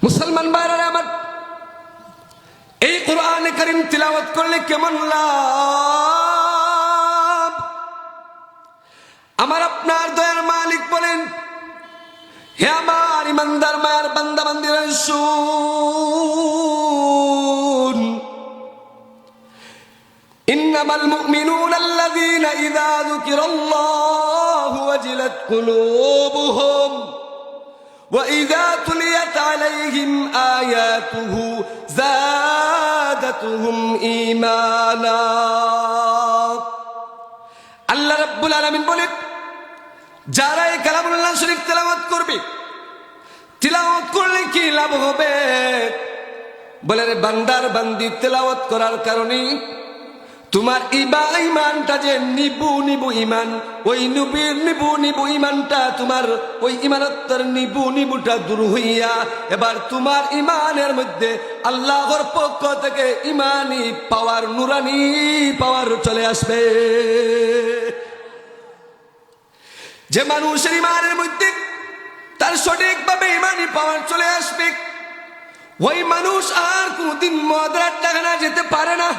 মুসলমান ভাইরা আমার, এই কোরআনে কারীম তিলাওয়াত করলে কেমন লাভ? আমার আপনার দয়ার মালিক বলেন, হে আমার ইমানদার মায়ের বান্দা বান্দিরা শুন, ইন্নামাল মুমিনুনা আল্লাযীনা ইযা যুকিরাল্লাহু ওয়াজিলাত কুলুবুহুম وإذا تليت عليهم آياته زادتهم إيمانا। আল্লাহ রাব্বুল আলামিন বলেন, যারা এই কালামুল্লাহ শরীফ তেলাওয়াত করবে, তেলাওয়াত করলে কি লাভ হবে? বলে রে বান্দার বান্দি, তেলাওয়াত করার কারণে তোমার ইমানটা যে নিবু নিবু ইমান, ওই নিবু নিবু ইমানটা তোমার, ওই ইমানত্বের নিবু নিবুটা দূর হইয়া এবার তোমার ইমানের মধ্যে আল্লাহর পক্ষ থেকে ইমানি পাওয়ার, নুরানি পাওয়ার চলে আসবে। যে মানুষের ইমানের মধ্যে তার সঠিকভাবে ইমানি পাওয়ার চলে আসবে, ওই মানুষ আর কোনদিন মদের টাকা যেতে পারে না।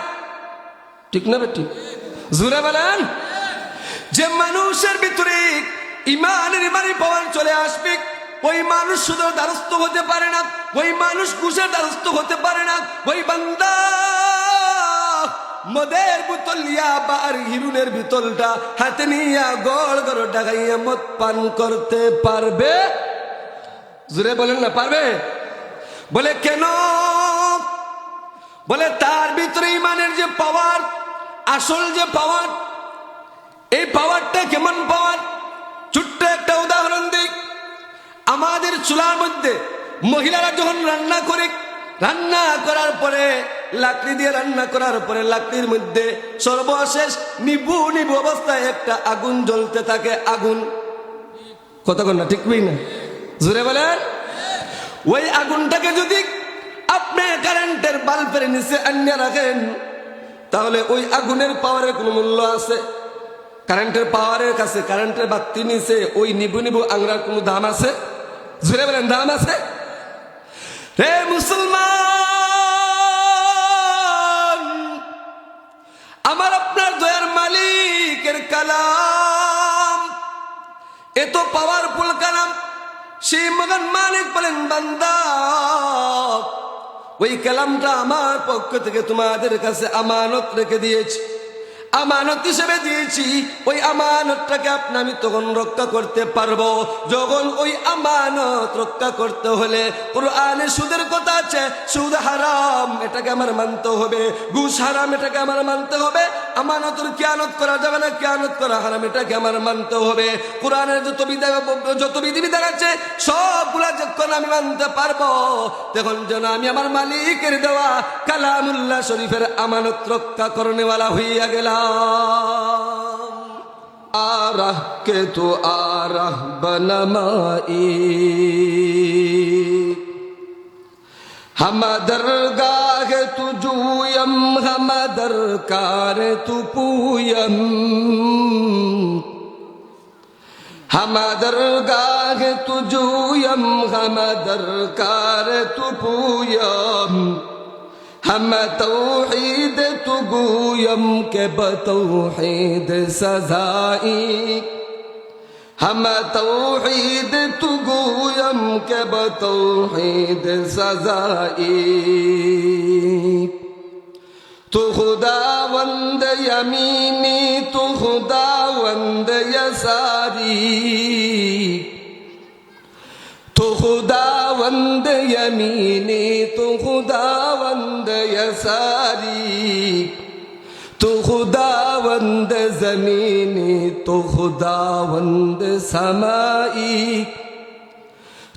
ঠিক না ঠিক? জোরে বলেন। যে মানুষের ভিতরে ইমানের ইমানি পাওয়ার চলে আসবে, ওই মানুষ শুধু দ্বারস্থ হতে পারে না, ওই মানুষ ঘুষের দ্বারস্থ হতে পারে না, ওই বান্দা মদের বোতল লিয়া বা আর হিরুনের বোতলটা হাতে নিয়া গড় গড় ডাকাইয়া মদ পান করতে পারবে? জোরে বলেন না, পারবে? বলে কেন? বলে তার ভিতরে ইমানের যে পাওয়ার, আসল যে পাওয়ার, এই পাওয়ারটা কেমন পাওয়ার? ছোট্ট একটা উদাহরণ দিই। আমাদের চুলার মধ্যে মহিলারা যখন রান্না করে, রান্না করার পরে লাকড়ি দিয়ে রান্না করার পরে লাকড়ির মধ্যে সর্বশেষ নিবু নিবু অবস্থায় একটা আগুন জ্বলতে থাকে। আগুন, কথা কন না, ঠিক না? জোরে বলেন। ওই আগুনটাকে যদি আপনি কারেন্টের বাল্বের নিচে আনিয়ে রাখেন, তাহলে ওই আগুনের পাওয়ারের কোনো মূল্য আছে? কারেন্টের পাওয়ারের কাছে, কারেন্টের বাতি নিচে ওই নিবু নিবু আংরার কোনো দাম আছে? জোরে বলেন, দাম আছে? হে মুসলমান, আমার আপনার দয়ার মালিকের কালাম এত পাওয়ারফুল কালাম, সেই মগান মালিক বলেন, বান্দা ওই কালামটা আমার পক্ষ থেকে তোমাদের কাছে আমানত রেখে দিয়েছি, আমানত হিসেবে দিয়েছি। ওই আমানতটাকে আমি তখন রক্ষা করতে পারবো যখন ওই আমানত রক্ষা করতে হলে কোরআনে সুদের কথা আছে, সুদ হারাম, এটাকে আমার মানতে হবে। ঘুষ হারাম, এটাকে আমার মানতে হবে। আমানতের খেয়ানত করা যাবে না, খেয়ানত করা হারাম, এটাকে আমার মানতে হবে। কোরআনের যত বিধিবিধান আছে সবগুলা যখন আমি মানতে পারবো, তখন যেন আমি আমার মালিকের দেওয়া কালামুল্লাহ শরীফের আমানত রক্ষা করনেওয়ালা হইয়া গেলাম। আরাহ কে তো আরাহ বনমাই, হামাদর গাহে তু জুয়ম, হামাদর কারে তু পুয়ম, হামাদর গাহে তু জুয়ম, হামাদর কারে তু পুয়ম, हम तौहीद तु गुयम के बतौहीद सजाई, हम तौहीद तु गुयम के बतौहीद सजाई। तू खुदावंद यमीनी, तू खुदावंद यसारी, तू खुदावंद यमीनी, तू खुदावंद यसारी, तू खुदावंद जमीनी, तू खुदावंद समाई,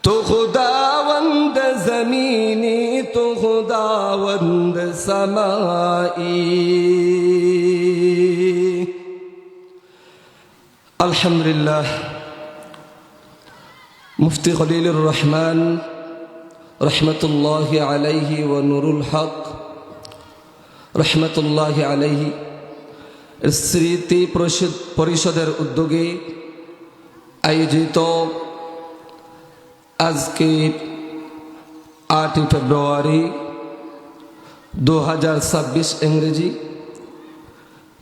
तू खुदावंद जमीनी, तू खुदावंद समाई। अल्हम्दुलिल्लाह। मुफ्ती खलीलुर रहमान रहमतुल्लाहि अलैहि व नुरुल हक रहमतुल्लाहि अलैहि স্মৃতি পরিষদের উদ্যোগে আয়োজিত আজকে 8 ফেব্রুয়ারি 2026 ইংরেজি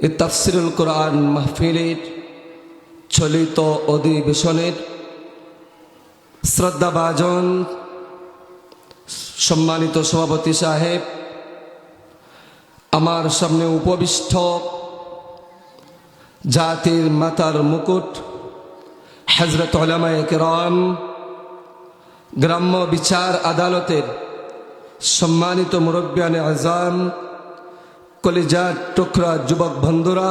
এই তাফসিরুল কোরআন মাহফিলের চলিত অধিবেশনের শ্রদ্ধাভাজন সম্মানিত সভাপতি সাহেব, আমার সামনে উপবিষ্ট জাতির মাতার মুকুট হযরত উলামায়ে কেরাম, গ্রাম্য বিচার আদালতের সম্মানিত মুরব্বিয়ানে আজম, কলিজার টুকরা যুবক বন্ধুরা,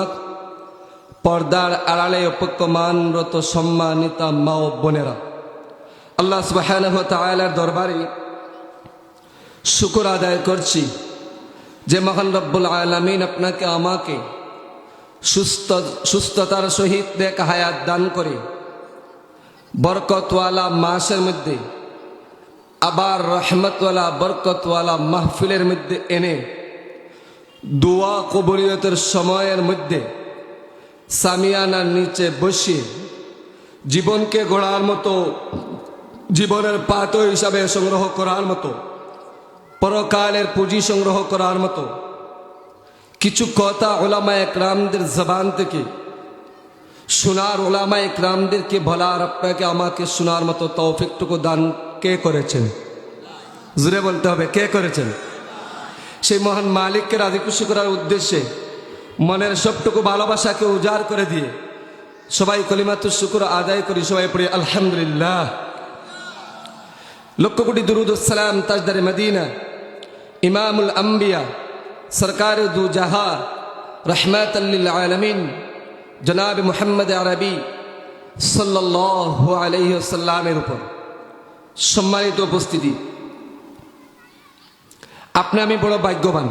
পর্দার আড়ালে অপেক্ষমানরত সম্মানিতা মা ও বোনেরা, আল্লাহ সুবহানাহু ওয়া তাআলার দরবারে শুকর আদায় করছি যে মহান রব্বুল আলামিন আপনাকে আমাকে সুস্থতার সহিত নেক হায়াত দান করে বরকতওয়ালা মাসের মধ্যে আবার রহমতওয়ালা বরকতওয়ালা মাহফিলের মধ্যে এনে দোয়া কবুলিয়তের সময়ের মধ্যে সামিয়ানার নিচে বসে জীবনকে গড়ার মতো, জীবনের পাত হিসাবে সংগ্রহ করার মতো, পরকালের পুঁজি সংগ্রহ করার মতো কিছু কথা উলামায়ে কেরামদের জবান থেকে শোনার, উলামায়ে কেরামদেরকে বলার, আপনাকে আমাকে শোনার মতো তৌফিকটুকু দান কে করেছেন? জোরে বলতে হবে, কে করেছেন? সেই মহান মালিককে রাজি খুশি করার উদ্দেশ্যে মনের সবটুকু ভালোবাসাকে উজাড় করে দিয়ে সবাই কলিমাতুশ শুকর আদায় করি। সবাই পড়ি আলহামদুলিল্লাহ। লক্ষ কোটি দুরুদ ও সালাম তাজদারে মদিনা, ইমামুল আম্বিয়া, সরকার দু জাহা, রহমাতাল লিল আলামিন, জনাব মুহাম্মদ আরবি সাল্লাল্লাহু আলাইহি ওয়াসাল্লামের উপর। সম্মানিত উপস্থিতি, আপনি আমি বড় ভাগ্যবান।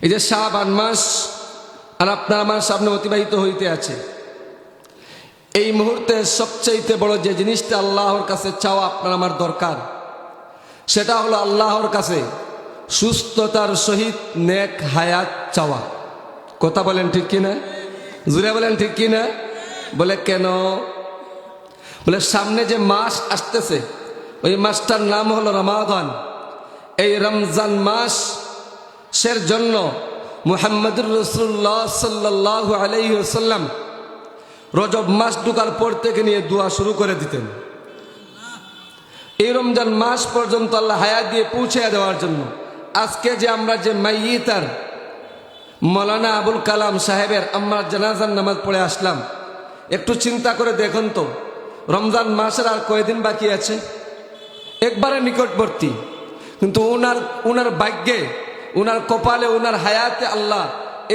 এই যে শাবান মাস আর আপনার আমার সামনে অতিবাহিত হইতে আছে, এই মুহূর্তে সবচেয়ে বড় যে জিনিসটা আল্লাহর কাছে চাওয়া আপনার আমার দরকার, সেটা হলো আল্লাহর কাছে সুস্থতার সহিত নেক হায়াত চাওয়া। কথা বলেন ঠিক কিনা? জুড়ে বলেন ঠিক কিনা? বলে কেন? বলে সামনে যে মাস আসতেছে ওই মাসটার নাম হলো রমাদান। এই রমজান মাস সের জন্য মুহাম্মদুর রাসূলুল্লাহ সাল্লাল্লাহু আলাইহি ওয়াসাল্লাম রজব মাস ঢোকার পর থেকে নিয়ে দোয়া শুরু করে দিতেন এই রমজান মাস পর্যন্ত আল্লাহ হায়াত দিয়ে পৌঁছে দেওয়ার জন্য। আজকে যে আমরা যে মাইয়িতার মৌলানা আবুল কালাম সাহেবের আমরা জানাজার নামাজ পড়ে আসলাম, একটু চিন্তা করে দেখুন তো রমজান মাসের আর কয়দিন বাকি আছে? একবারে নিকটবর্তী। কিন্তু ওনার ভাগ্যে, ওনার কপালে, ওনার হায়াতে আল্লাহ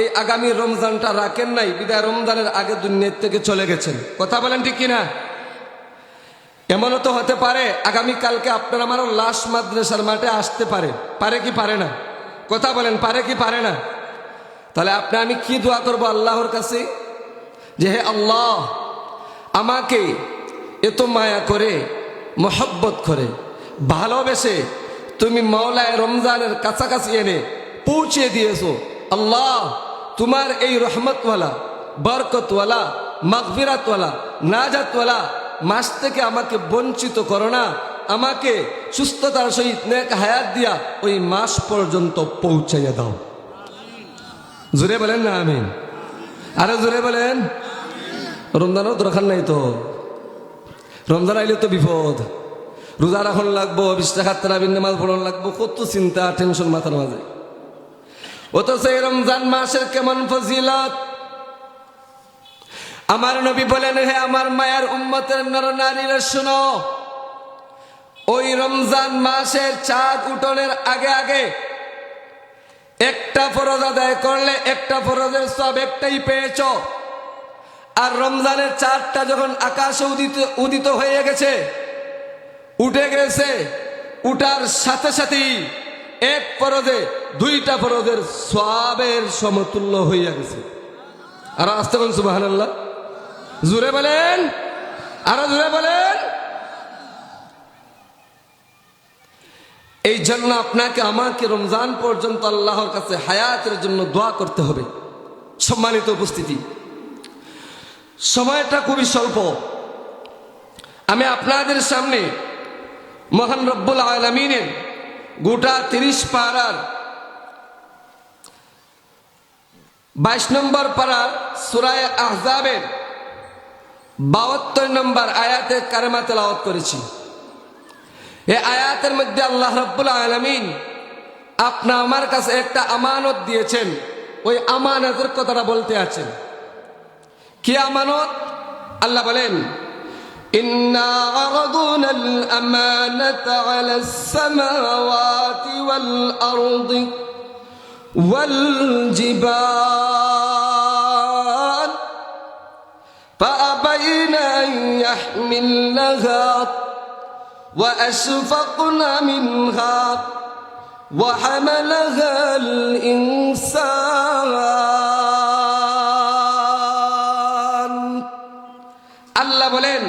এই আগামী রমজানটা রাখেন নাই, বিদায় রমজানের আগে দুনিয়া থেকে চলে গেছেন। কথা বলেন ঠিক কিনা? এমনও তো হতে পারে আগামীকালকে আপনার আমারও লাশ মাদ্রাসার মাঠে আসতে পারে। পারে কি পারে না? কথা বলেন, পারে কি পারে না? তাহলে আপনি আমি কি দোয়া করব আল্লাহর কাছে? যে হে আল্লাহ, আমাকে এত মায়া করে, মোহব্বত করে, ভালোবেসে তুমি মাওলায় রমজানের কাছাকাছি এনে পৌঁছে দিয়েছো। আল্লাহ, তোমার এই রহমতওয়ালা, বরকতওয়ালা, মাগফিরাতওয়ালা, নাজাতওয়ালা মাস থেকে আমাকে বঞ্চিত করো না। আমাকে সুস্থতার সহিত নেক হায়াত দিয়া ওই মাস পর্যন্ত পৌঁছাইয়া দাও। জোরে বলেন না আমিন? আরে জোরে বলেন। রমজানও দরকার নাই তো, রমজান আইলে তো বিপদ। রোজা রাখন লাগবো, 20 টাকা তারাবির নামাজ পড়ানো লাগবো, কত চিন্তা টেনশন মাথার মাঝে। অথচ এই রমজান মাসের কেমন ফজিলত! আমার নবী বলেন, হে আমার মায়ের উম্মতের নরনারীরা শোনো, ওই রমজান মাসের চাঁদ উঠনের আগে আগে একটা ফরজ আদায় করলে একটা ফরজের সব একটাই পেয়েছ। আর রমজানের চাঁদটা যখন আকাশে উদিত হয়ে গেছে, উঠে গেছে, উঠার সাথে সাথেই এক ফরজে 2টা ফরজের সওয়াবের সমতুল্য হইয়া গেছে। আর আস্তে বলেন সুবহানাল্লাহ। জোরে বলেন, আরো জোরে বলেন। এই জন্য আপনাকে আমাকে রমজান পর্যন্ত আল্লাহর কাছে হায়াতের জন্য দোয়া করতে হবে। সম্মানিত উপস্থিতি, সময়টা খুবই স্বল্প। আমি আপনাদের সামনে মহান রব্বুল আলামিনের গোটা 30 পারার 22 নম্বর পারা সূরা আহজাবের 72 নম্বর আয়াতে কারিমা তেলাওয়াত করেছি। এই আয়াতের মধ্যে আল্লাহ রব্বুল আলামিন আপনা আমার কাছে একটা আমানত দিয়েছেন, ওই আমানতের কথাটা বলতে আছেন। কি আমানত? আল্লাহ বলেন, ইন্না আরাদনাল আমানাতা আলাস সামাওয়াতি ওয়াল আরদি ওয়াল জিবাল فأبين أن يحملنها وأشفقن منها وحملها الإنسان আল্লাহ বলেন,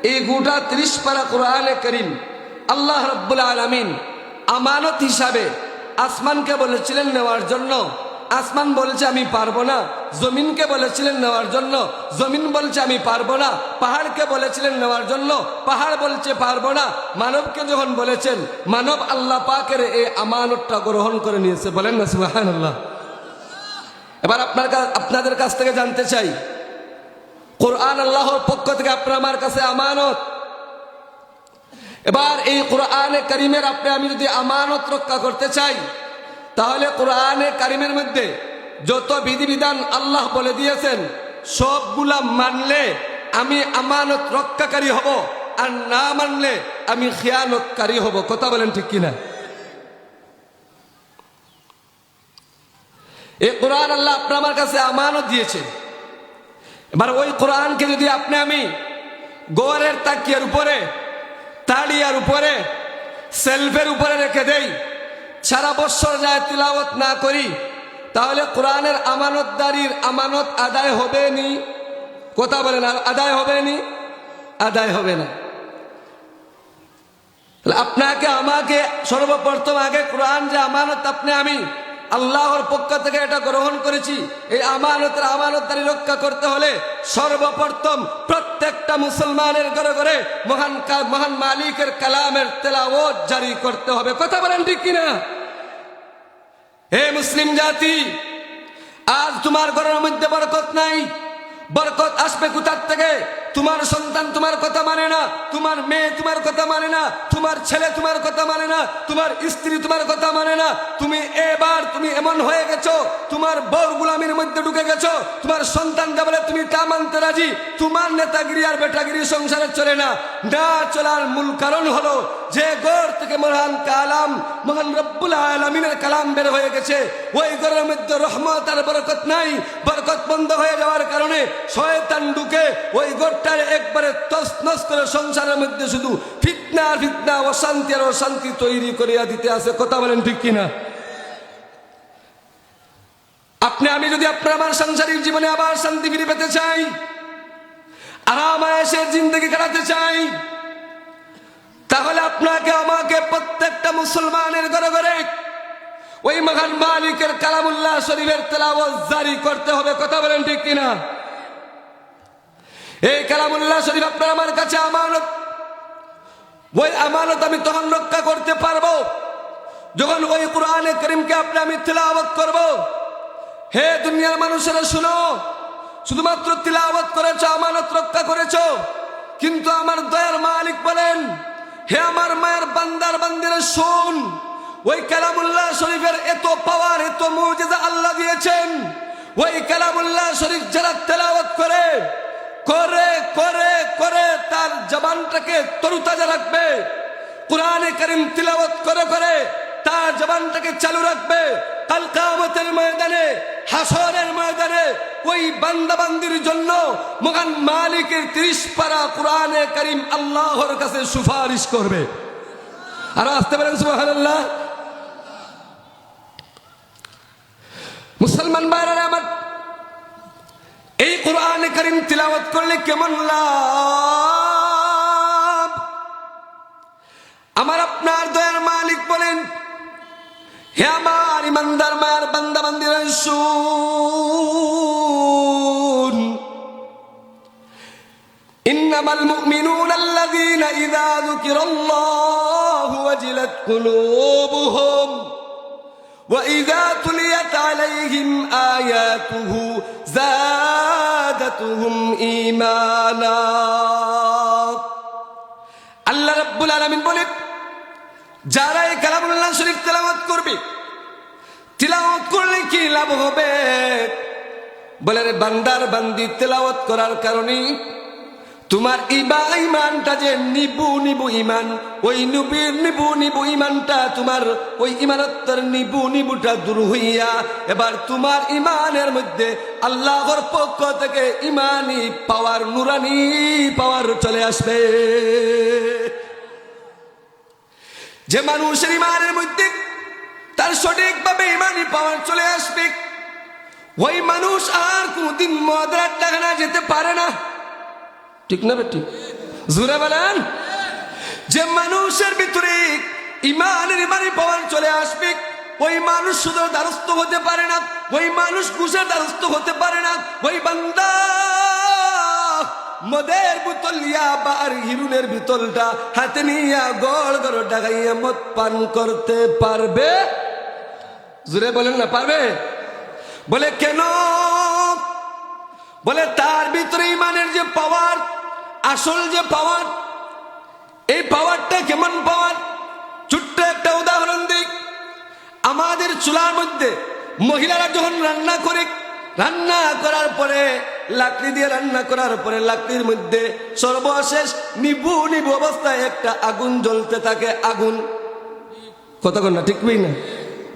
এই গোটা 30 পারা কোরআনে কারীম আল্লাহ রাব্বুল আলামিন আমানত হিসাবে আসমানকে বলেছিলেন নেওয়ার জন্য, আসমান বলেছে আমি পারবো না। জমিনকে বলেছিলেন নেওয়ার জন্য, জমিন বলছে আমি পারবো না। পাহাড়কে বলেছিলেন নেওয়ার জন্য, পাহাড় বলছে পারবো না। মানবকে যখন বলেছেন, মানব আল্লাহ পাকের এই আমানতটা গ্রহণ করে নিয়েছে। বলেন না সুবহানাল্লাহ। এবার আপনাদের কাছ থেকে জানতে চাই, কোরআন আল্লাহর পক্ষ থেকে আপনার আমার কাছে আমানত। এবার এই কোরআনে কারীমের আমি যদি আমানত রক্ষা করতে চাই, তাহলে কোরআনে কারীমের মধ্যে যত বিধিবিধান আল্লাহ বলে দিয়েছেন সবগুলা মানলে আমি আমানত রক্ষাকারী হব, আর না মানলে আমি খিয়ানতকারী হব। কথা বলেন ঠিক কিনা? এই কোরআন আল্লাহ আপনার আমার কাছে আমানত দিয়েছে। এবার ওই কোরআনকে যদি আমি গোয়ারের তাকিয়ার উপরে, তাড়িয়ার উপরে, সেলফের উপরে রেখে দেই, সারা বছর যায় তিলাওয়াত না করি, তাহলে কোরআনের আমানতদারির আমানত আদায় হবে নি? কথা বলেন, আদায় হবে নি? আদায় হবে না। আপনাকে আমাকে সর্বপ্রথম আগে কোরআন যে আমানত আমি আল্লাহর পক্ষ থেকে এটা গ্রহণ করেছি, এই আমানতদারি রক্ষা করতে হলে সর্বপ্রথম প্রত্যেকটা মুসলমানের ঘরে ঘরে মহান মালিকের কালামের তেলাওয়াত জারি করতে হবে। কথা বলেন ঠিক কিনা? হে মুসলিম জাতি, আজ তোমার ঘরের মধ্যে বরকত নাই। বরকত আসবে কোথার থেকে? তোমার সন্তান তোমার কথা মানে না, তোমার মেয়ে তোমার কথা মানে না, তোমার ছেলে তোমার কথা মানে না, তোমার স্ত্রী তোমার কথা মানে না। তুমি এমন হয়ে গেছো, তোমার বউর গুলামির মধ্যে ঢুকে গেছো। তোমার সন্তানকে বলে তুমি তা মানতে রাজি, তোমার নেতাগিরি আর বেটাগিরি সংসারে চলে না। না চলার মূল কারণ হলো যে ঘর থেকে মহান রব্বুল আলামিনের কালাম বের হয়ে গেছে, ওই ঘরের মধ্যে রহমত আর বরকত নাই। বরকত বন্ধ হয়ে যাওয়ার কারণে শয়তান ঢুকে ওই ঘরটার একবারে তছনছ করে সংসারের মধ্যে শুধু ফিতনা আর ফিতনা, অশান্তি আর অশান্তি তৈরি করিয়া দিতে আছে। কথা বলেন ঠিক কিনা? আমি যদি আপনার আমার সাংসারিক জীবনে আবার শান্তি ফিরে পেতে চাই, আরাম আয়েশের জিন্দেগি কাটাতে চাই, তাহলে আপনাকে আমাকে প্রত্যেকটা মুসলমানের ঘরে ঘরে ওই মহান মালিকের কালামুল্লাহ শরীফের তেলাওয়াত জারি করতে হবে। কথা বলেন ঠিক কিনা? এই কালামুল্লাহ শরীফ আপনার আমার কাছে আমানত। ওই আমানত আমি তখন রক্ষা করতে পারবো যখন ওই কোরআনে কারীমকে আমি তিলাওয়াত করব। হে দুনিয়ার মানুষেরা শুনো, শুধুমাত্র তিলাওয়াত করেছো, আমানত রক্ষা করেছো, কিন্তু আমার দয়ার মালিক বলেন, হে আমার মায়ের বান্দার বান্দিরা শুন, ওই কালামুল্লাহ শরীফের এত পাওয়ার, এত মুজিজা আল্লাহ দিয়েছেন। ওই কালামুল্লাহ শরীফ যারা তেলাওয়াত করে করে করে করে তার জবানটাকে তরুতাজা রাখবে, কোরআনে কারীম তিলাওয়াত করে করে তার জবানটাকে চালু রাখবে, কাল কিয়ামতের ময়দানে, হাসরের ময়দানে ওই বান্দা বান্দির জন্য মহান মালিকের 30 পারা কোরআনে কারীম আল্লাহর কাছে সুপারিশ করবে। আর আসতে পারেন সুবহানাল্লাহ। মুসলমান ভাইরা আমার, এই কোরআনে কারীম তিলাওয়াত করলে কেমন লাভ? আমার আপনার দয়ার মালিক বলেন, হে আমার ইমানদার মায়ের বান্দা বান্দিরা শুন, ইন্না ইন্নামাল মুমিনুনা আল্লাযীনা ইযা যুকিরাল্লাহু ওয়াজিলাত কুলুবুহুম ওয়া ইযা তুলিয়াত আলাইহিম আয়াতুহু যাদাতুহুম ঈমানা। আল্লাহ রাব্বুল আলামিন বলেন, যারা এই কালামুল্লাহ শরীফ তেলাওয়াত করবে, তেলাওয়াত করলে কি লাভ হবে? বলে রে বান্দার বান্দি, তেলাওয়াত করার কারণে তোমার ইমানটা যে নিবু নিবু ইমান, ওই নিবু নিবু ইমানটা তোমার, ওই ইমানত্বের নিবু নিবুটা দূর হইয়া এবার তোমার ইমানের মধ্যে আল্লাহর পক্ষ থেকে ইমানি পাওয়ার, নুরানি পাওয়ার চলে আসবে। যে মানুষের ইমানের মধ্যে তার সঠিকভাবে ইমানি পাওয়ার চলে আসবে, ওই মানুষ আর কোনদিন মদের আড্ডাখানা যেতে পারে না। ঠিক না বেটি? জোরে বলেন। যে মানুষের ভিতরে ইমানি পাওয়ার চলে আসবে, ওই মানুষ শুধু দ্বারস্থ হতে পারে না, ওই মানুষ ঘুষের দ্বারস্থ হতে পারে না। ওই বান্দা মদের বোতল লিয়া বা আর হিরুনের বোতলটা হাতে নিয়া গড় গড় ডাকাইয়া মদ পান করতে পারবে? জোরে বলেন না, পারবে? বলে কেন? বলে তার ভিতরে ইমানের যে পাওয়ার, আসল যে পাওয়ার, এই পাওয়ারটা কেমন পাওয়ার? ছোট্ট একটা উদাহরণ দিই। আমাদের চুলার মধ্যে মহিলারা যখন রান্না করে, রান্না করার পরে লাকড়ি দিয়ে রান্না করার পরে লাকড়ির মধ্যে সর্বশেষ নিবু নিবু অবস্থায় একটা আগুন জ্বলতে থাকে। আগুন, কতক্ষণ না, ঠিক না?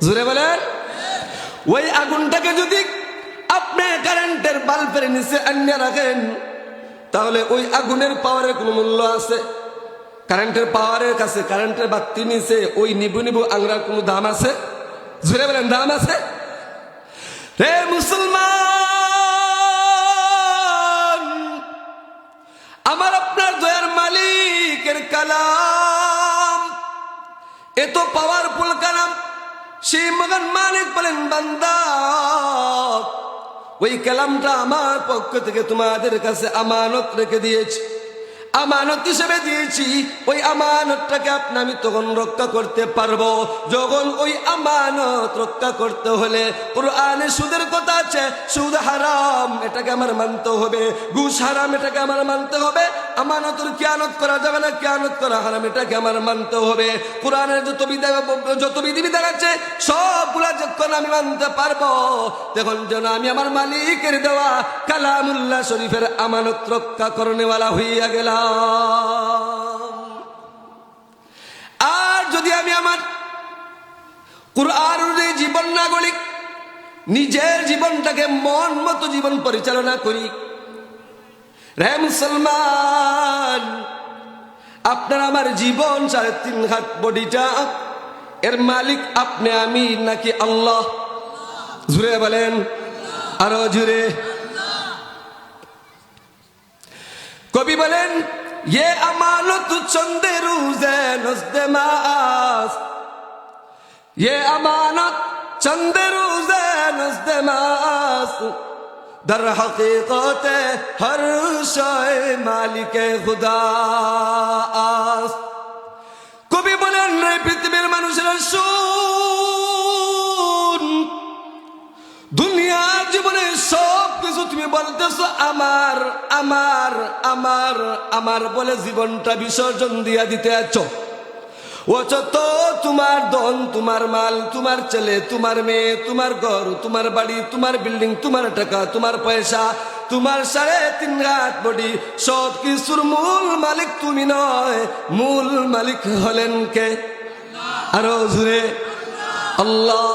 জোরে বলেন। ওই আগুনটাকে যদি আপনি কারেন্টের বাল্বের নিচে আনিয়ে রাখেন, তাহলে ওই আগুনের পাওয়ারের কোনো মূল্য আছে? কারেন্টের পাওয়ারের কাছে, কারেন্টের বাতি নিচে ওই নিবু নিবু আংরার কোনো দাম আছে? জোরে বলেন, দাম আছে? রে মুসলমান, আমার আপনার দয়ার মালিকের কালাম এত পাওয়ারফুল কালাম, সেই মগান মালিক বলেন, বান্দা ওই কালামটা আমার পক্ষ থেকে তোমাদের কাছে আমানত রেখে দিয়েছি, আমানত হিসেবে দিয়েছি। ওই আমানতটাকে আপনি আমি তখন রক্ষা করতে পারবো যখন ওই আমানত রক্ষা করতে হলে কোরআনে সুদের কথা আছে, সুদ হারাম, এটাকে আমার মানতে হবে। ঘুষ হারাম, এটাকে আমার মানতে হবে। আমানতের খেয়ানত করা যাবে না, খেয়ানত করা হারাম, এটাকে আমার মানতে হবে। কোরআনের যত বিধিবিধান আছে সবগুলা যখন আমি মানতে পারবো, তখন যেন আমি আমার মালিকের দেওয়া কালামুল্লাহ শরীফের আমানত রক্ষা করনেওয়ালা হইয়া গেলাম। আর যদি আমি আমার কুরআন অনুযায়ী জীবন না গড়ি, নিজের জীবনটাকে মন মতো জীবন পরিচালনা করি, রে মুসলমান, আপনার আমার জীবন 3.5 হাত বডিটা, এর মালিক আপনি আমি নাকি আল্লাহ? জুড়ে বলেন, আরো জুড়ে। কবি বলেন, ये अमानत चंदे रूज़े नज़्दे मास, ये अमानत चंदे रूज़े नज़्दे मास, दर हकीकत हर शय मालिक खुदा आस। कवि बोलेन, रे पृथ्वीर मानुषेरा शुन, দুনিয়ার জীবনে সব কিছু তুমি বলতেছো আমার আমার আমার আমার বলে জীবনটা বিসর্জন দিয়া দিতে আছো। অথচ তোমার ধন, তোমার মাল, তোমার ছেলে, তোমার মেয়ে, তোমার ঘর, তোমার বাড়ি, তোমার বিল্ডিং, তোমার টাকা, তোমার পয়সা, তোমার 3.5 হাত বডি, সব কিছুর মূল মালিক তুমি নয়, মূল মালিক হলেন কে? আরো জোরে, আল্লাহ।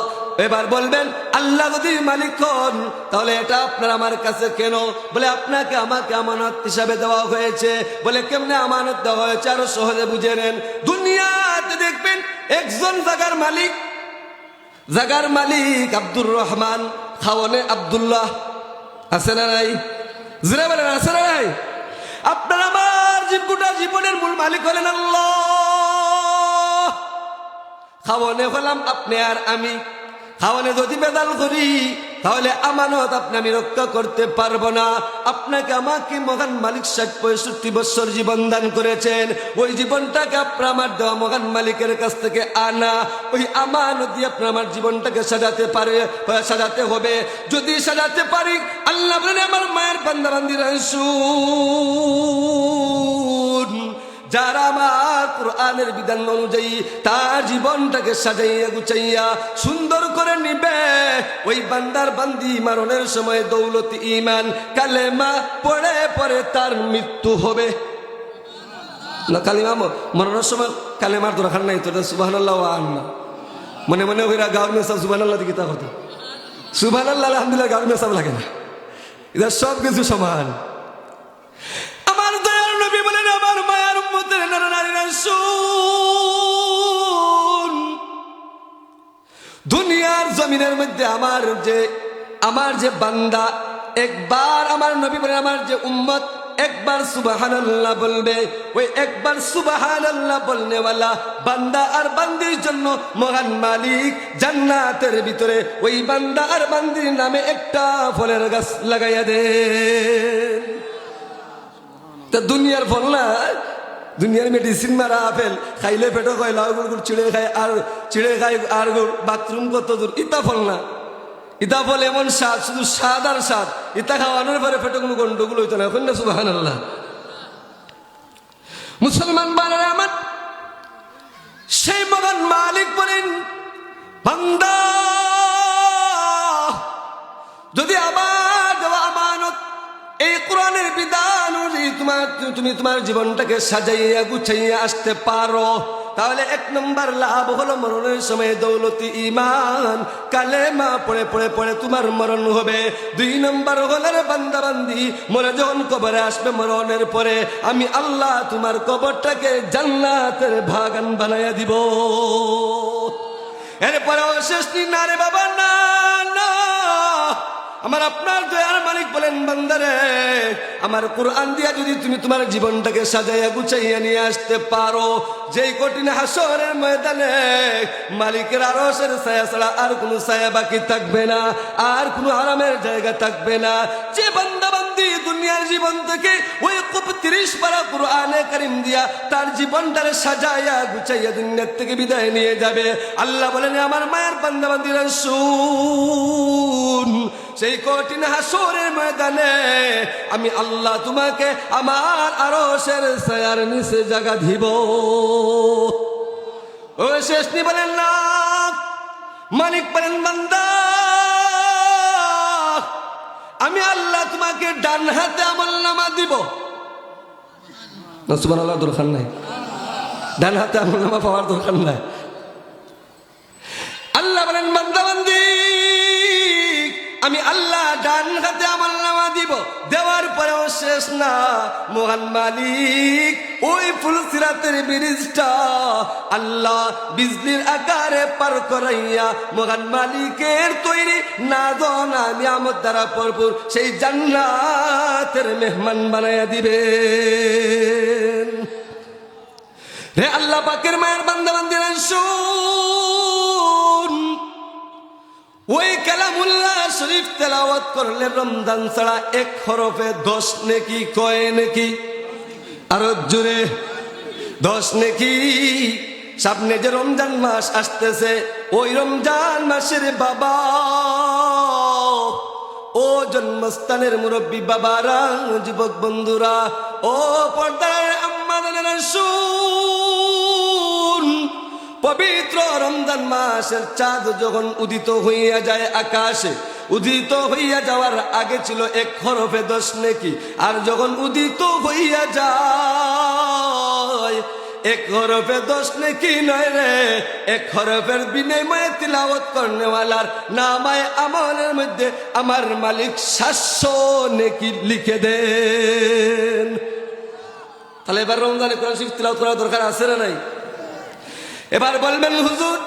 এবার বলবেন, আল্লাহ যদি মালিক হন তাহলে এটা আপনার আমার কাছে কেন? বলে আপনাকে আমাকে আমানত হিসাবে দেওয়া হয়েছে। বলে কেমনে আমানত দেওয়া হয়েছে? আরো সহজে বুঝে নেন। দুনিয়াতে দেখবেন একজন জায়গার মালিক, জায়গার মালিক আব্দুর রহমান, খাওয়ানে আব্দুল্লাহ, আছে না নাই? জোরে বলেন, আছে না নাই? আপনার আমার গোটা জীবনের মূল মালিক হলেন আল্লাহ। খাওয়ানে হলাম আপনি আর আমি। খাওয়ানে যদি বেদাল করি তাহলে আমানত আপনি আমি রক্ষা করতে পারবো না। আপনাকে আমাকে মহান মালিক ৬০-৬৫ বছর জীবন দান করেছেন, ওই জীবনটাকে আপনার আমার দেওয়া মহান মালিকের কাছ থেকে আনা, ওই আমানত দিয়ে আপনার আমার জীবনটাকে সাজাতে হবে। যদি সাজাতে পারি, আল্লাহ বলেন আমার মায়ের বান্দা বান্দিরা শুন, যারা আমার কোরআনের বিধান অনুযায়ী তার জীবনটাকে সাজাইয়া গুছাইয়া সুন্দর করে নিবে, ওই বান্দার বান্দি মরণের সময় দৌলত ঈমান কালেমা পড়ে পড়ে তার মৃত্যু হবে না। কালিমা মরণের সময় কালেমার দরকার নাই তো, সুবহানাল্লাহ ওয়া আন্না মনে মনে ওইরা গাঁর মেসা সুবহানাল্লাহ দিকে তা কথা, সুবহানাল্লাহ আলহামদুলিল্লাহ গাঁর মেসাব লাগে না, এটা সব কিছু সমান। আমার দয়ার নবী বলেন আমার মায়ের উম্মতের নারীরা শুন, দুনিয়ার জমিনের মধ্যে আমার যে বান্দা একবার, আমার নবী বলেন আমার যে উম্মত একবার সুবহানাল্লাহ বলবে, ওই একবার সুবহানাল্লাহ বলনেওয়ালা বান্দা আর বান্দির জন্য মহান মালিক জান্নাতের ভিতরে ওই বান্দা আর বান্দির নামে একটা ফলের গাছ লাগাইয়া দেন। তা দুনিয়ার ফল না, দুনিয়ার মেডিসিন মারা আপেল খাইলে পেটো খায়, লাউ গুড় চিড়ে খায় আর বাথরুম কত দূর, ইতা ফল না। ইতা ফল এমন স্বাদ, শুধু স্বাদ আর স্বাদ, ইতা খাওয়ানোর পরে পেটে কোনো গন্ডগোল হইতো না। এখন না সুবহানাল্লাহ। মুসলমান বানারে আমার, সেই মহান মালিক বলেন বান্দা যদি আমার দেওয়া আমানত এই কোরআনের বিধান অনুযায়ী তুমি তোমার জীবনটাকে সাজাইয়া গুছাইয়া আসতে পারো, তাহলে ১ নম্বর লাভ হলো মরণের সময় দৌলতি ঈমান কালেমা পড়ে পড়ে পড়ে তোমার মরণ হবে। ২ নম্বর হলো রে বান্দা বান্দি, মরে যখন কবরে আসবে মরণের পরে আমি আল্লাহ তোমার কবরটাকে জান্নাতের বাগান বানাইয়া দিব। এরপরেও শেষ না রে বাবা, না না, আমার আপনার দয়ার মালিক বলেন বান্দারে আমার কোরআন দিয়া যদি তুমি তোমার জীবনটাকে সাজাইয়া গুছাইয়া নিয়ে আসতে পারো, যেই কঠিন হাসরের ময়দানে মালিকের আরশের ছায়া ছাড়া আর কোনো ছায়া বাকি থাকবে না, আর কোনো আরামের জায়গা থাকবে না। যে বান্দা বান্দি দুনিয়ার জীবন থেকে ওই ৩০ পারা কোরআনে কারীম দিয়া তার জীবনটারে সাজাইয়া গুছাইয়া দুনিয়ার থেকে বিদায় নিয়ে যাবে, আল্লাহ বলেন আমার মায়ের বান্দা বান্দিরা শুন, সেই কঠিন হাসরের ময়দানে আমি আল্লাহ তোমাকে আমার আরশের ছায়ার নিচে জায়গা দিব। ও শেষনি বলেন না, মালিক বলেন বান্দা আমি আল্লাহ তোমাকে ডান হাতে আমলনামা দিব। সুবহানাল্লাহ দরকার নাই, ডান হাতে আমলনামা পাওয়ার দরকার নাই। আল্লাহ বলেন বান্দা বান্দি আমি আল্লাহ ডান হাতে আমলনামা দিব, দেওয়ার পরেও শেষ না, মহান মালিক ওই ফুলসিরাতের ব্রিজটা আল্লাহ বিজলির আকারে পার করাইয়া মহান মালিকের তৈরি নাজনা নিয়ামত দ্বারা ভরপুর সেই জান্নাতের মেহমান বানাইয়া দিবেন। রে আল্লাহ পাকের মায়ের বান্দা বান্দিরা শুন, ওই কালামুল্লাহ শরীফ তেলাওয়াত করলে রমজান ছাড়া ১ হরফে ১০ নেকি কয় নাকি, আরো জোরে ১০ নেকি। সামনে যে রমজান মাস আসতেছে, ওই রমজান মাসের বাবা ও জন্মস্থানের মুরব্বী বাবারা, যুবক বন্ধুরা, ও পর্দার আম্মাদানেরা শুন, পবিত্র রমজান মাসের চাঁদ যখন উদিত হইয়া যায় আকাশে, উদিত হইয়া যাওয়ার আগে ছিল ১ হরফে ১০ নেকি, আর যখন উদিত হইয়া যায় ১ হরফে ১০ নেকি নয় রে, ১ হরফের বিনিময়ে তিলাওয়াত করনেওয়ালার নামায়ে আমলের মধ্যে আমার মালিক ৭০০ নেকি লিখে দেন। তাহলে এবার রমজানে কোরআন শরীফ তিলাওয়াত করার দরকার আছে না নাই? এবার বলবেন হুজুর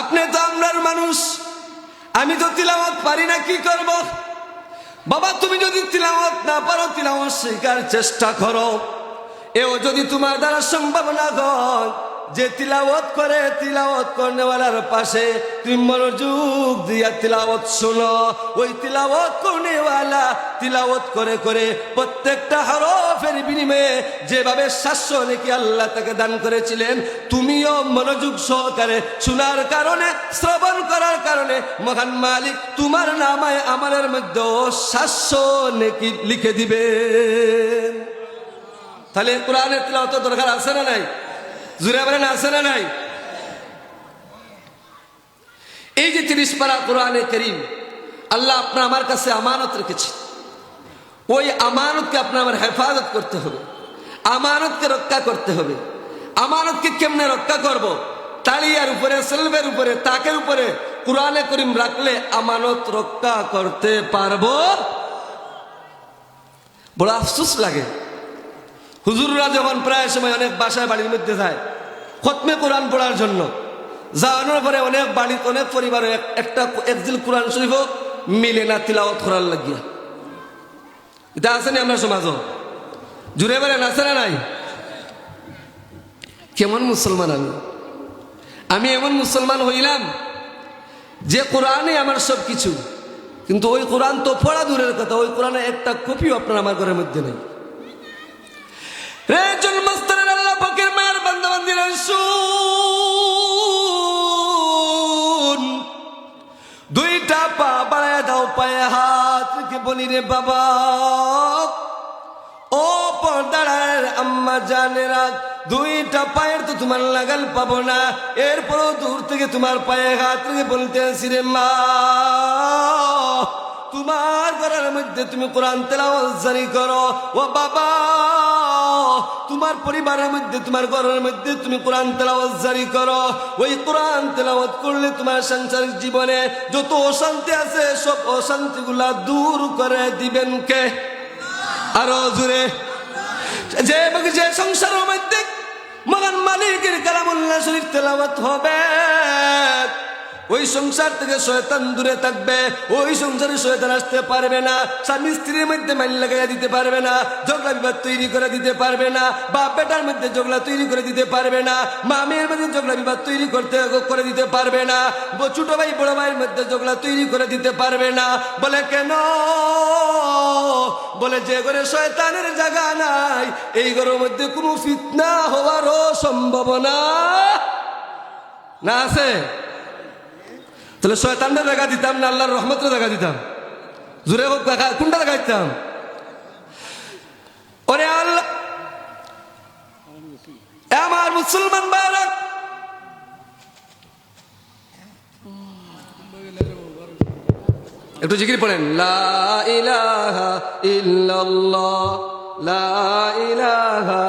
আপনি তো আমরার মানুষ, আমি তো তিলাওয়াত পারি না, কি করব? বাবা তুমি যদি তিলাওয়াত না পারো, তিলাওয়াত শেখার চেষ্টা করো। এও যদি তোমার দ্বারা সম্ভব না হয়, যে তিলাওয়াত করে, তিলাওয়াত করনেওয়ালার পাশে তুমি মনোযোগ দিয়া তিলাওয়াত শোনো। ওই তিলাওয়াত করনেওয়ালা তিলাওয়াত করে করে প্রত্যেকটা হরফের বিনিময়ে যেভাবে 700 নেকি আল্লাহ তাকে দান করেছিলেন, তুমিও মনোযোগ সহকারে শোনার কারণে, শ্রবণ করার কারণে মহান মালিক তোমার নামায় আমলের মধ্যে 700 নেকি লিখে দিবেন। তাহলে কোরআনের তিলাওয়াত দরকার আছে না নাই? জুড়ে বলেন আছে না নাই? এই যে 30 পারা কোরআনে কারীম আল্লাহ আপনার আমার কাছে আমানত রেখেছে, ওই আমানতকে আপনার আমার হেফাজত করতে হবে, আমানতকে রক্ষা করতে হবে। আমানতকে কেমনে রক্ষা করব? তালিয়ার উপরে, সেলফের উপরে, তাকের উপরে কোরআনে কারীম রাখলে আমানত রক্ষা করতে পারবো। বড় আফসোস লাগে, হুজুররা যখন প্রায় সময় অনেক বাসায় বাড়ির মধ্যে যায় খতমে কোরআন পড়ার জন্য, যাওয়ানোর পরে অনেক বাড়ি, অনেক পরিবারে একদিন কোরআন শরীফও মিলে না তিলাওয়াত করার লাগিয়া। এটা আছে না আমরা সমাজও? জুড়ে বলেন আছে না নাই? কেমন মুসলমান আমি এমন মুসলমান হইলাম যে কোরআনে আমার সব কিছু, কিন্তু ওই কোরআন তো পড়া দূরের কথা, ওই কোরআনে একটা কপিও আপনার আমার ঘরের মধ্যে নেই। রে জন্মস্থানের আল্লাহ পাকের মায়ের বান্দাবান্দিরা শুন, দুইটা পা বাড়ায় দাও, পায়ে হাত রেখে বলি রে বাবা, ও পর্দার আম্মা জানেরা, দুইটা পায়ের তো তোমার লাগাল পাবো না, এরপরও দূর থেকে তোমার পায়ে হাত রেখে বলতে আসি রে মা, তোমার ঘরের মধ্যে তুমি কোরআন তেলাওয়াত জারি করো। ও বাবা, তোমার পরিবারের মধ্যে, তোমার ঘরের মধ্যে তুমি কোরআন তেলাওয়াত জারি করো। ওই কোরআন তেলাওয়াত করলে তোমার সাংসারিক জীবনে যত অশান্তি আছে সব অশান্তিগুলা দূর করে দিবেন কে? আরো জোরে। যে সংসারের মধ্যে মহান মালিকের কালামুল্লাহ শরীফ তেলাওয়াত হবে, ওই সংসার থেকে শয়তান দূরে থাকবে, ওই সংসারে শয়তান আসতে পারবে না, স্বামী স্ত্রীর মধ্যে মাইল লাগাইয়া দিতে পারবে না, ঝগড়া বিবাদ তৈরি করে দিতে পারবে না, বাপ বেটার মধ্যে ঝগড়া তৈরি করে দিতে পারবে না, মা মেয়ের মধ্যে ঝগড়া বিবাদ তৈরি করে দিতে পারবে না, ছোট ভাই বড় ভাইয়ের মধ্যে ঝগড়া তৈরি করে দিতে পারবে না। বলে কেন? বলে যে ঘরে শয়তানের জায়গা নাই, এই ঘরের মধ্যে কোনো ফিতনা হওয়ারও সম্ভাবনা না আছে। তাহলে শয়তানের জায়গা দিতাম না আল্লাহর রহমতের জায়গা দিতাম? জোরে হোক, কোনটা জায়গা দিতাম? ওরে আল্লাহ, আমার মুসলমান ভাইরা, একটু জিকির পড়েন, লা ইলাহা ইল্লাল্লাহ, লা ইলাহা,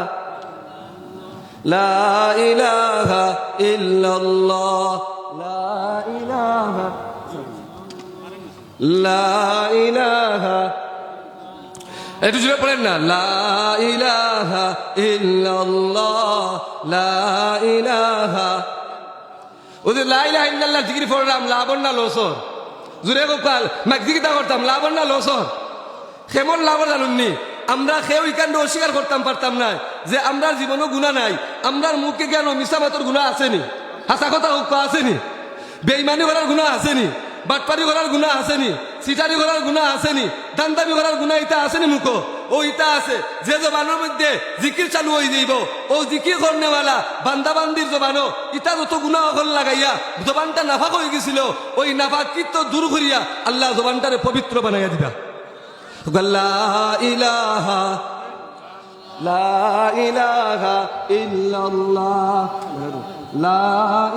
লা ইলাহা ইল্লাল্লাহ, লা ইলাহা, লা ইলাহা। একটু জোরে পড়েন না, লা ইলাহা ইল্লাল্লাহ, লা ইলাহা। ওদের লা ইলাহা ইল্লাল্লাহ জিকির পড়লাম, লাভন না লসর? জোরে গোপাল ম্যাগজিকিতা করতাম, লাভন না লসর? কেমন লাভর জানুননি? আমরা কেউ ইকান্ড অস্বীকার করতাম পারতাম না যে আমরা জীবনও গুণা নাই, আমরার মুখে কেন মিসামাতর গুণা আসেনি, হাসা কথা আসেনি, বেইমানি করার গুণা আসেনি, বাটপারি করার গুণা আসেনি, সিটারি করার গুণা আসেনি, দান্দামি করার গুণা ইটা আসেনি মুখ? ও ইটা আছে। যে জবানের মধ্যে জিকির চালু হয়ে যাইব, ও জিকির করনেওয়ালা বান্দাবান্দির জবানো ইটা যত গুণা অকল লাগাইয়া জবানটা নাফাক হয়ে গেছিল, ওই নাফাক কীর্ত দূর করিয়া আল্লাহ জবানটারে পবিত্র বানাইয়া দিবা। লা ইলাহা, লা ইলাহা ইল্লাল্লাহ, লা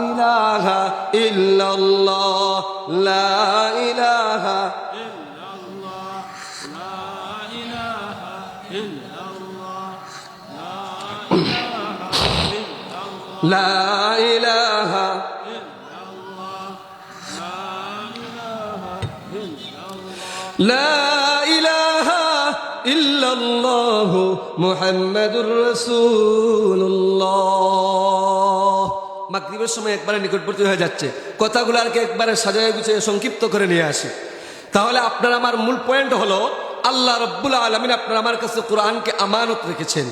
ইলাহা ইল্লাল্লাহ, লা ইলাহা ইল্লাল্লাহ, লা ইলাহা ইল্লাল্লাহ, লা ইলাহা ইল্লাল্লাহ, লা ইলাহা ইল্লাল্লাহ মুহাম্মাদুর রাসূলুল্লাহ। মাগরিবের সময় একবারে নিকটবর্তী হয়ে যাচ্ছে, কথাগুলো আর কি একবারে সাজায় গুছিয়ে সংক্ষিপ্ত করে নিয়ে আসি। তাহলে আপনার আমার মূল পয়েন্ট হলো, আল্লাহ রাব্বুল আলামিন আপনার আমার কাছে কোরআনকে আমানত রেখেছেন।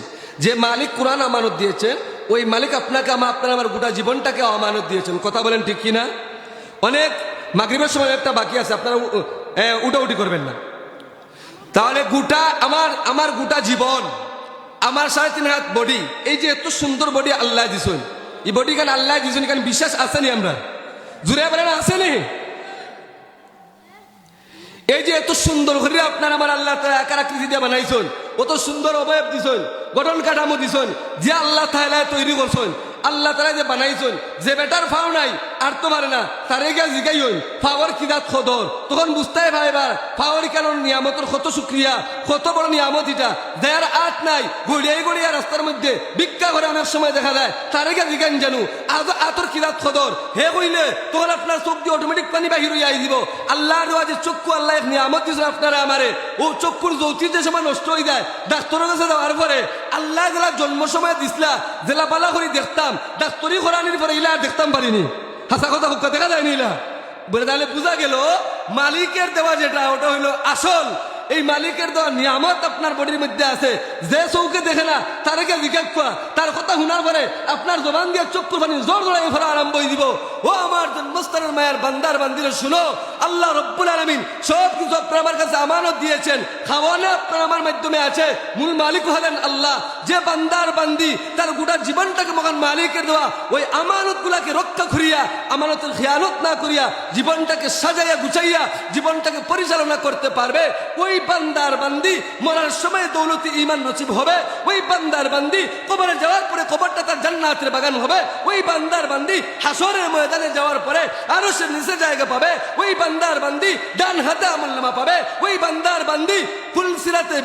যে মালিক কোরআন আমানত দিয়েছেন, ওই মালিক আপনাকে আপনার আমার গোটা জীবনটাকে আমানত দিয়েছেন। কথা বলেন ঠিক কিনা? অনেক মাগরিবের সময় একটা বাকি আছে, আপনারা উঠাউঠি করবেন না। তাহলে গোটা আমার গোটা জীবন, আমার 3.5 হাত বডি, এই যে এত সুন্দর বডি আল্লাহ দিছেন, এই বডি কেন আল্লাহ দিছেন, কেন বিশ্বাস আসেনি? আমরা জুড়ে বলেন আসেনি? এই যে এত সুন্দর করে আপনার আমার আল্লাহ তাআলা আকার আকৃতি দিয়ে বানাইছেন, কত সুন্দর অবয়ব দিছেন, গঠন কাঠামো দিছেন, যে আল্লাহ তাআলা তৈরি করছেন, আল্লাহ তাআলা যে বানাইছেন, যে বেটার ফাও নাই আর তো পারে না, তারে গিয়া জিগাই হইন ফাওয়ার কিদাত খদর, তখন বুঝতেই পারবা ফাওয়ার কেন নিয়ামতের কত শুকরিয়া, কত বড় নিয়ামত এটা। যার আট নাই গড়িয়া রাস্তার মধ্যে ভিক্ষা করে অনেক সময় দেখা যায়, তারে গিয়া জিগাইন জানু আতর কিদাত খদর, হে কইলে তখন আপনার চোখ দিয়ে অটোমেটিক পানি বাহির হইয়া আই দিব। আল্লাহর দেওয়া যে চক্ষু, আল্লাহ এক নিয়ামত দিয়েছেন আপনারা আমারে, ও চক্ষুর জ্যোতি যে সময় নষ্ট হয়ে যায়, ডাক্তারের কাছে যাওয়ার পরে আল্লাহ জেলা জন্ম সময় দিসলা জেলা পালা করে দেখতাম, ডাক্তারি করানির পরে ইলা দেখতাম পারিনি। হাসা কথা হুক্কা দেখা যায়নি ইলা বলে, তাহলে বোঝা গেল মালিকের দেওয়া যেটা ওটা হইলো আসল। এই মালিকের দেওয়া নিয়ামত আপনার বডির মধ্যে আছে, যে চৌকে দেখে না তারকে জিজ্ঞাসা করা, তার কথা শোনার পরে আপনার জবান দিয়ে চক্ষুর পানি জোর জোড়াই ফেরা আরম্ভ হয়ে দিব। ও আমার জন্মস্থানের মায়ের বান্দার বান্দিরে শুনো, আল্লাহ রব্বুল আলামিন সব কিছু আপনার আমার কাছে আমানত দিয়েছেন, খাওয়ানো আপনার আমার মাধ্যমে আছে। মূল মালিক হলেন আল্লাহ। যে বান্দার বান্দি তার গোটা জীবনটাকে মহান মালিকের দেওয়া ওই আমানত গুলাকে রক্ষা করিয়া, আমানতের খেয়ানত না করিয়া জীবনটাকে সাজাইয়া গুছাইয়া জীবনটাকে পরিচালনা করতে পারবে, ওই বান্দার বান্দি মরার সময় দৌলতি ঈমান নসিব হবে। ওই বান্দার বান্দি কবরে যাওয়ার পরে কবরটা তার জান্নাতের বাগান হবে। ওই বান্দার বান্দি হাসরের ময়দানে যাওয়ার পরে আরশের নিচে জায়গা পাবে। ওই বান্দার বান্দি ডান হাতে আমলনামা পাবে। ওই বান্দার বান্দি ফুলসিরাতে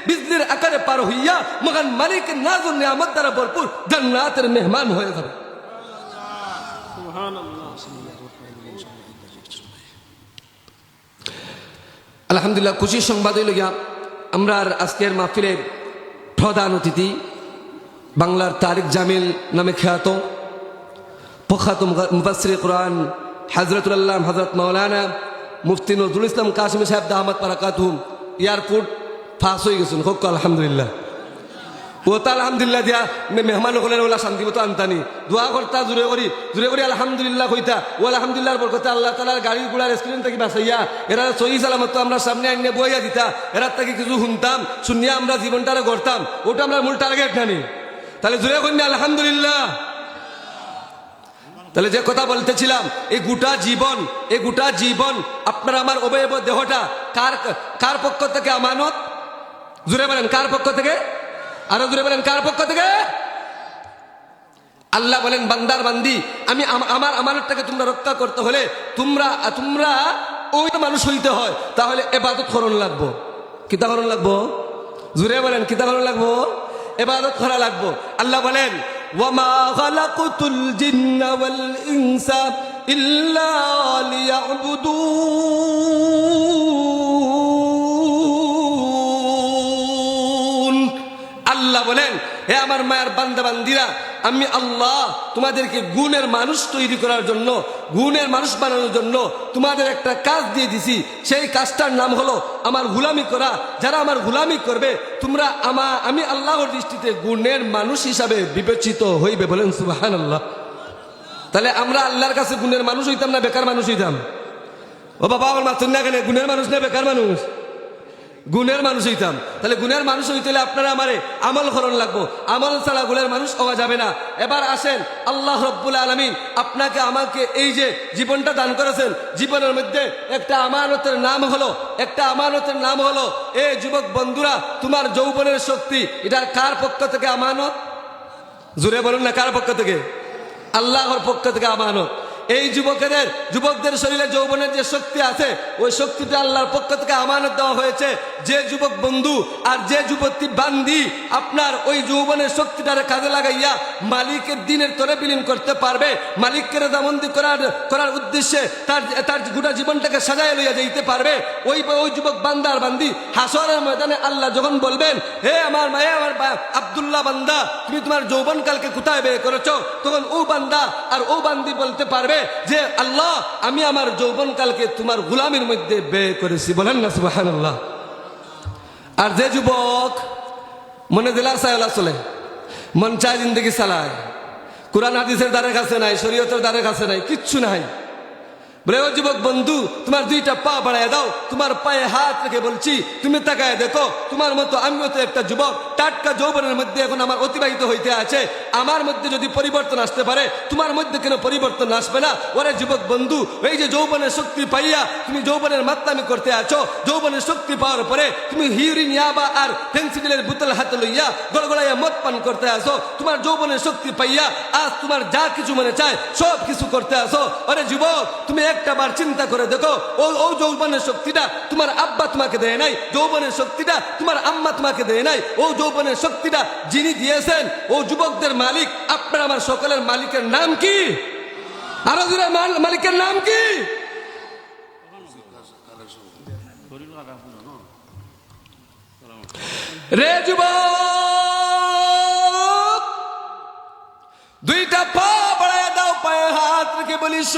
বিজলির আকারে পার হইয়া মহান মালিকের নাজুল নিয়ামত দ্বারা ভরপুর জান্নাতের মেহমান হয়ে যাবে। আলহামদুলিল্লাহ, খুশির সংবাদ হইল গিয়া আমরা আজকের মাহফিলের প্রধান অতিথি বাংলার তারিক জামিল নামে খ্যাত প্রখ্যাত মুফাসসিরে কোরআন হযরতুল আল্লামা হযরত মাওলানা মুফতি নজরুল ইসলাম কাসেমী সাহেব দামাত বারাকাতুহুম এয়ারপোর্ট ফাঁস হয়ে গেছেন। হোক আলহামদুলিল্লাহ। ও তো আলহামদুলিল্লাহ দিয়া মেহমান হলেন ওলা শান্তি মতো আনতানি দোয়া করতা জুড়ে করি আলহামদুলিল্লাহ কইতা। ও আলহামদুলিল্লাহর বরকতে আল্লাহ তাআলার গাড়ি ঘোড়ার স্ক্রিন থেকে বাঁচাইয়া এরা সহি সালামত আমরা সামনে আইনে বইয়া দিতা, এরা থেকে কিছু শুনতাম, শুনিয়া আমরা জীবনটারে গড়তাম। ওটা আমরা মূল টার্গেট নানি। তাহলে জুড়ে করি আলহামদুলিল্লাহ। তাহলে যে কথা বলতেছিলাম, এই গোটা জীবন আপনার আমার অবয়ব দেহটা কার পক্ষ থেকে আমানত? জুড়ে বলেন কার পক্ষ থেকে? আরো জুড়ে বলেন কার পক্ষ থেকে? আল্লাহ বলেন বান্দার বান্দি আমি আমার আমানতটাকে তোমরা রক্ষা করতে হলে তোমরা ওই মানুষ হইতে হয়, তাহলে ইবাদত করণ লাগবো। কিতা করণ লাগবো? জুড়ে বলেন কিতা করণ লাগবো? ইবাদত করা লাগবো। আল্লাহ বলেন ওয়ামা খালাকুতুল জিন্না ওয়াল ইনসা ইল্লা লিয়াবুদুন। আল্লাহ বলেন হে আমার মায়ের বান্দা বান্দিরা, আমি আল্লাহ তোমাদেরকে গুণের মানুষ তৈরি করার জন্য, গুণের মানুষ বানানোর জন্য তোমাদের একটা কাজ দিয়ে দিছি। সেই কাজটার নাম হলো আমার গুলামি করা। যারা আমার গুলামি করবে তোমরা আমি আল্লাহর দৃষ্টিতে গুণের মানুষ হিসাবে বিবেচিত হইবে। বলেন সুবহানাল্লাহ। তাহলে আমরা আল্লাহর কাছে গুণের মানুষ হইতাম না বেকার মানুষ হইতাম? ও বাবা আমার মাতুন না কেন, গুণের মানুষ না বেকার মানুষ? গুণের মানুষ হইতাম। তাহলে গুণের মানুষ হইতে হলে আপনারা আমারে আমল করণ লাগবো। আমল ছাড়া গুণের মানুষ হওয়া যাবে না। এবার আসেন, আল্লাহ রব্বুল আলামিন আপনাকে আমাকে এই যে জীবনটা দান করেছেন, জীবনের মধ্যে একটা আমানতের নাম হলো এই যুবক বন্ধুরা, তোমার যৌবনের শক্তি এটা কার পক্ষ থেকে আমানত? জুড়ে বলুন না কার পক্ষ থেকে? আল্লাহর পক্ষ থেকে আমানত। এই যুবকদের শরীরে যৌবনের যে শক্তি আছে, ওই শক্তিটা আল্লাহর পক্ষ থেকে আমানত দেওয়া হয়েছে। যে যুবক বন্ধু আর যে যুবতী বান্দি আপনার ওই যৌবনের শক্তিটারে কাজে লাগাইয়া মালিকের দিনের তরে বিলীন করতে পারবে, মালিককে রাজামন্দি করার উদ্দেশ্যে তার গোটা জীবনটাকে সাজায় লইয়া যাইতে পারবে, ওই যুবক বান্দার বান্দি হাসরের ময়দানে আল্লাহ যখন বলবেন হে আমার আব্দুল্লাহ বান্দা তুমি তোমার যৌবনকালকে কোথায় ব্যয় করেছো, তখন ও বান্দা আর ও বান্দি বলতে পারবে যে আল্লাহ আমি আমার যৌবনকালকে তোমার গোলামির মধ্যে ব্যয় করেছি। বলেন না সুবহানাল্লাহ। আর যে যুবক মনে দিলার সায়লা চলে, মন চায় জিন্দগি চালায়, কোরআন হাদিসের দ্বারের কাছে নাই, শরীয়তের দ্বারের কাছে নাই, কিচ্ছু নাই। বলে ও যুবক বন্ধু, তোমার দুইটা পা বাড়ায় দাও, তোমার পায়ে হাত রেখে বলছি, তুমি তাকায় দেখো, তোমার মতো আমিও তো একটা যুবক, টাটকা যৌবনের মধ্যে এখন আমার অতিবাহিত হইতে আছে। আমার মধ্যে যদি পরিবর্তন আসতে পারে, তোমার মধ্যে কেন পরিবর্তন আসবে না? ওরে যুবক বন্ধু, এই যে যৌবনের শক্তি পাইয়া তুমি যৌবনের মাত্রামি করতে আছো, যৌবনের শক্তি পাওয়ার পরে তুমি হিউরিন ইয়াবা আর ফেন্সিডিলের বোতল হাতে লইয়া গড়গড়াইয়া মদ পান করতে আসো। তোমার যৌবনের শক্তি পাইয়া আজ তোমার যা কিছু মনে চায় সব কিছু করতে আসো। ওরে যুবক, তুমি একটা বার চিন্তা করে দেখো, ও যৌবনের শক্তিটা তোমার আব্বা তোমাকে দেয় নাই, যৌবনের শক্তিটা তোমার আম্মা তোমাকে দেয় নাই। ও যৌবনের শক্তিটা যিনি দিয়েছেন, ও যুবকদের মালিক, আপনার আমার সকলের মালিকের নাম কি? আরো জোরে, মালিকের নাম কি? রে যুবক, দুইটা পা বাড়ায় দাও, পায়ে হাত রেখে বলিস